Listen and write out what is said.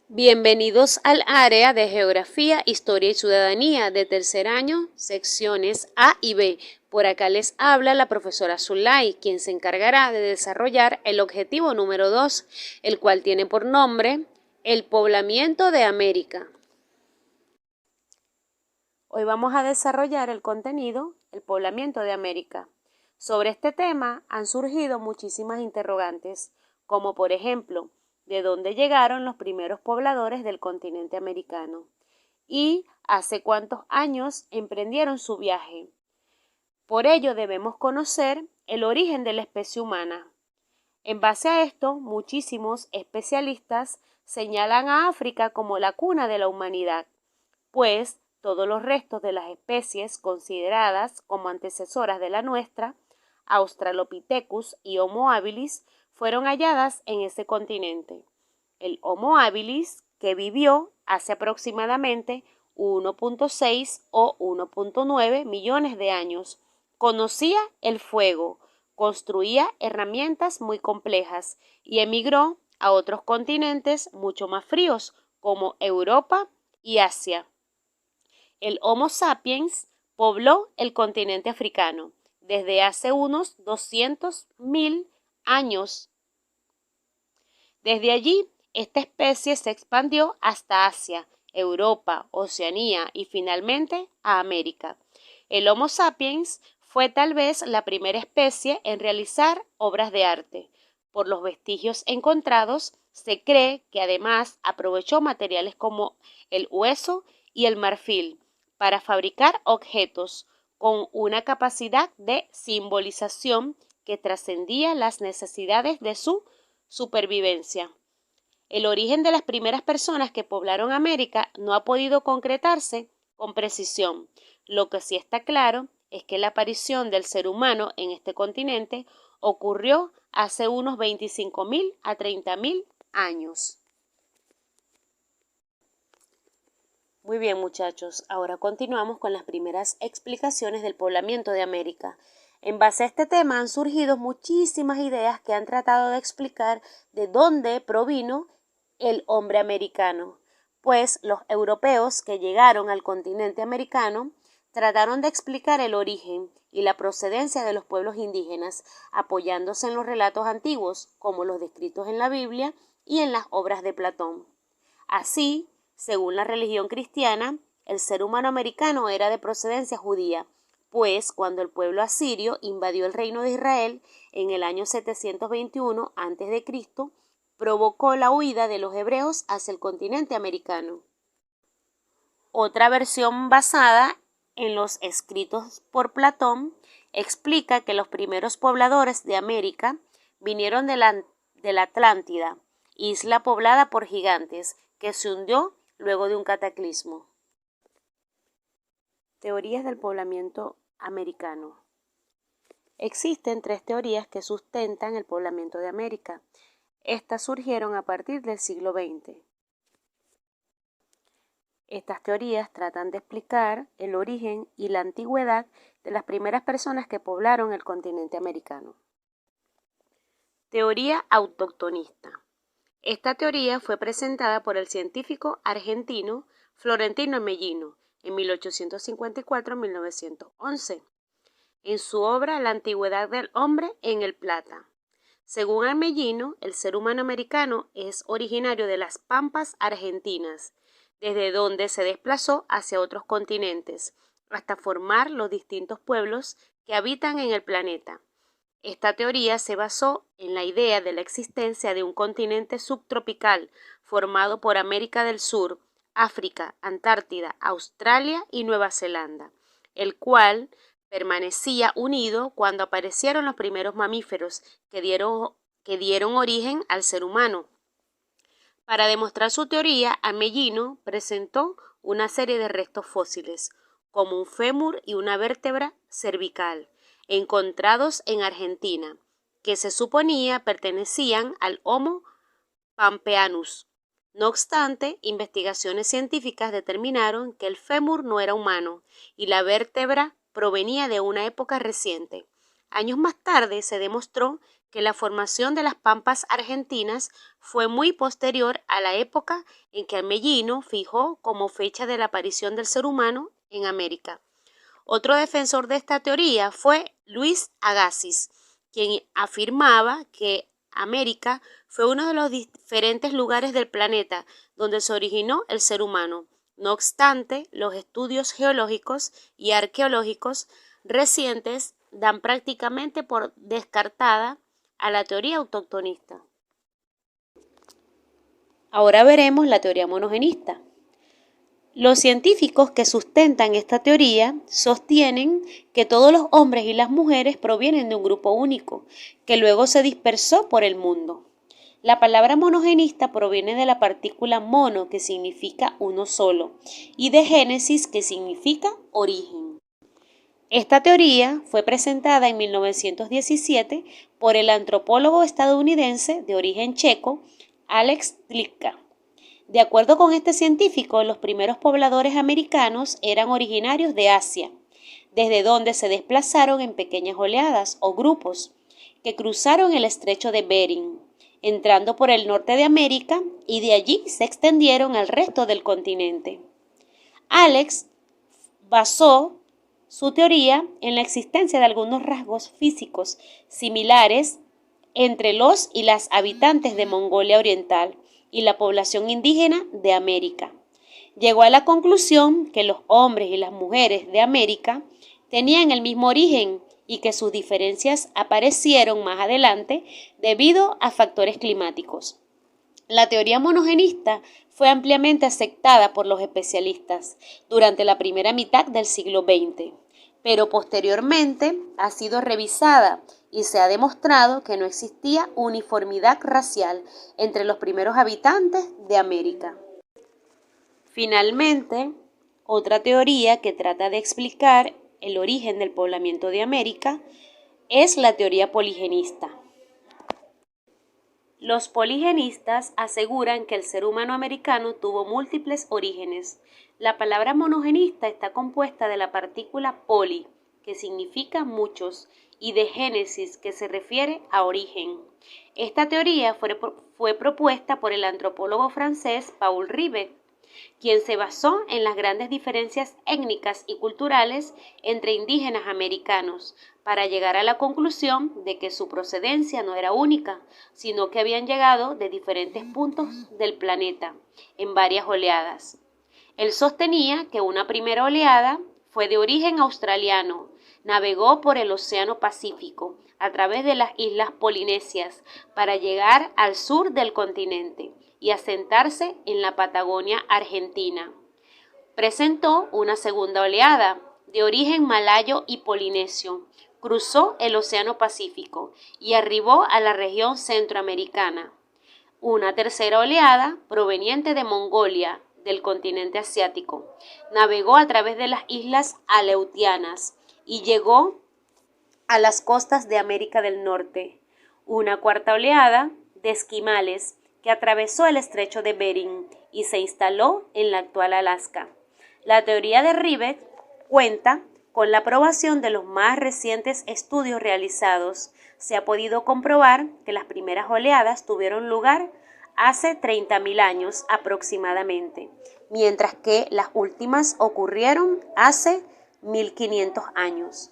Bienvenidos al área de Geografía, Historia y Ciudadanía de tercer año, secciones A y B. Por acá les habla la profesora Zulay, quien se encargará de desarrollar el objetivo número 2, el cual tiene por nombre el poblamiento de América. Hoy vamos a desarrollar el contenido, el poblamiento de América. Sobre este tema han surgido muchísimas interrogantes, como por ejemplo, ¿de dónde llegaron los primeros pobladores del continente americano? ¿Y hace cuántos años emprendieron su viaje? Por ello debemos conocer el origen de la especie humana. En base a esto, muchísimos especialistas señalan a África como la cuna de la humanidad, pues todos los restos de las especies consideradas como antecesoras de la nuestra, Australopithecus y Homo habilis, fueron halladas en ese continente. El Homo habilis, que vivió hace aproximadamente 1.6 o 1.9 millones de años, conocía el fuego, construía herramientas muy complejas y emigró a otros continentes mucho más fríos como Europa y Asia. El Homo sapiens pobló el continente africano desde hace unos 200.000 años. Desde allí, esta especie se expandió hasta Asia, Europa, Oceanía y finalmente a América. El Homo sapiens fue tal vez la primera especie en realizar obras de arte. Por los vestigios encontrados, se cree que además aprovechó materiales como el hueso y el marfil para fabricar objetos con una capacidad de simbolización que trascendía las necesidades de su supervivencia. El origen de las primeras personas que poblaron América no ha podido concretarse con precisión. Lo que sí está claro es que la aparición del ser humano en este continente ocurrió hace unos 25.000 a 30.000 años. Muy bien, muchachos, ahora continuamos con las primeras explicaciones del poblamiento de América. En base a este tema han surgido muchísimas ideas que han tratado de explicar de dónde provino el hombre americano, pues los europeos que llegaron al continente americano trataron de explicar el origen y la procedencia de los pueblos indígenas, apoyándose en los relatos antiguos, como los descritos en la Biblia y en las obras de Platón. Así, según la religión cristiana, el ser humano americano era de procedencia judía, pues cuando el pueblo asirio invadió el reino de Israel en el año 721 a.C., provocó la huida de los hebreos hacia el continente americano. Otra versión basada en los escritos por Platón explica que los primeros pobladores de América vinieron de la Atlántida, isla poblada por gigantes, que se hundió luego de un cataclismo. Teorías del poblamiento americano. Existen tres teorías que sustentan el poblamiento de América. Estas surgieron a partir del siglo XX. Estas teorías tratan de explicar el origen y la antigüedad de las primeras personas que poblaron el continente americano. Teoría autóctonista. Esta teoría fue presentada por el científico argentino Florentino Ameghino en 1854-1911, en su obra La antigüedad del hombre en el Plata. Según Ameghino, el ser humano americano es originario de las pampas argentinas, desde donde se desplazó hacia otros continentes, hasta formar los distintos pueblos que habitan en el planeta. Esta teoría se basó en la idea de la existencia de un continente subtropical formado por América del Sur, África, Antártida, Australia y Nueva Zelanda, el cual permanecía unido cuando aparecieron los primeros mamíferos que dieron origen al ser humano. Para demostrar su teoría, Ameghino presentó una serie de restos fósiles, como un fémur y una vértebra cervical, encontrados en Argentina, que se suponía pertenecían al Homo pampeanus. No obstante, investigaciones científicas determinaron que el fémur no era humano y la vértebra provenía de una época reciente. Años más tarde se demostró que la formación de las pampas argentinas fue muy posterior a la época en que Ameghino fijó como fecha de la aparición del ser humano en América. Otro defensor de esta teoría fue Luis Agassiz, quien afirmaba que América fue uno de los diferentes lugares del planeta donde se originó el ser humano. No obstante, los estudios geológicos y arqueológicos recientes dan prácticamente por descartada a la teoría autoctonista. Ahora veremos la teoría monogenista. Los científicos que sustentan esta teoría sostienen que todos los hombres y las mujeres provienen de un grupo único, que luego se dispersó por el mundo. La palabra monogenista proviene de la partícula mono, que significa uno solo, y de génesis, que significa origen. Esta teoría fue presentada en 1917 por el antropólogo estadounidense de origen checo, Alex Tlika. De acuerdo con este científico, los primeros pobladores americanos eran originarios de Asia, desde donde se desplazaron en pequeñas oleadas o grupos, que cruzaron el estrecho de Bering, entrando por el norte de América, y de allí se extendieron al resto del continente. Alex basó su teoría en la existencia de algunos rasgos físicos similares entre los y las habitantes de Mongolia Oriental y la población indígena de América. Llegó a la conclusión que los hombres y las mujeres de América tenían el mismo origen y que sus diferencias aparecieron más adelante debido a factores climáticos. La teoría monogenista fue ampliamente aceptada por los especialistas durante la primera mitad del siglo XX, pero posteriormente ha sido revisada y se ha demostrado que no existía uniformidad racial entre los primeros habitantes de América. Finalmente, otra teoría que trata de explicar el origen del poblamiento de América es la teoría poligenista. Los poligenistas aseguran que el ser humano americano tuvo múltiples orígenes. La palabra monogenista está compuesta de la partícula poli, que significa muchos, y de génesis, que se refiere a origen. Esta teoría fue propuesta por el antropólogo francés Paul Rivet, quien se basó en las grandes diferencias étnicas y culturales entre indígenas americanos, para llegar a la conclusión de que su procedencia no era única, sino que habían llegado de diferentes puntos del planeta, en varias oleadas. Él sostenía que una primera oleada fue de origen australiano, navegó por el Océano Pacífico, a través de las islas polinesias, para llegar al sur del continente y asentarse en la Patagonia argentina. Presentó una segunda oleada, de origen malayo y polinesio, cruzó el Océano Pacífico y arribó a la región centroamericana. Una tercera oleada, proveniente de Mongolia, del continente asiático, navegó a través de las islas Aleutianas y llegó a las costas de América del Norte. Una cuarta oleada, de esquimales, que atravesó el estrecho de Bering y se instaló en la actual Alaska. La teoría de Rivet cuenta con la aprobación de los más recientes estudios realizados. Se ha podido comprobar que las primeras oleadas tuvieron lugar hace 30.000 años aproximadamente, mientras que las últimas ocurrieron hace 1.500 años.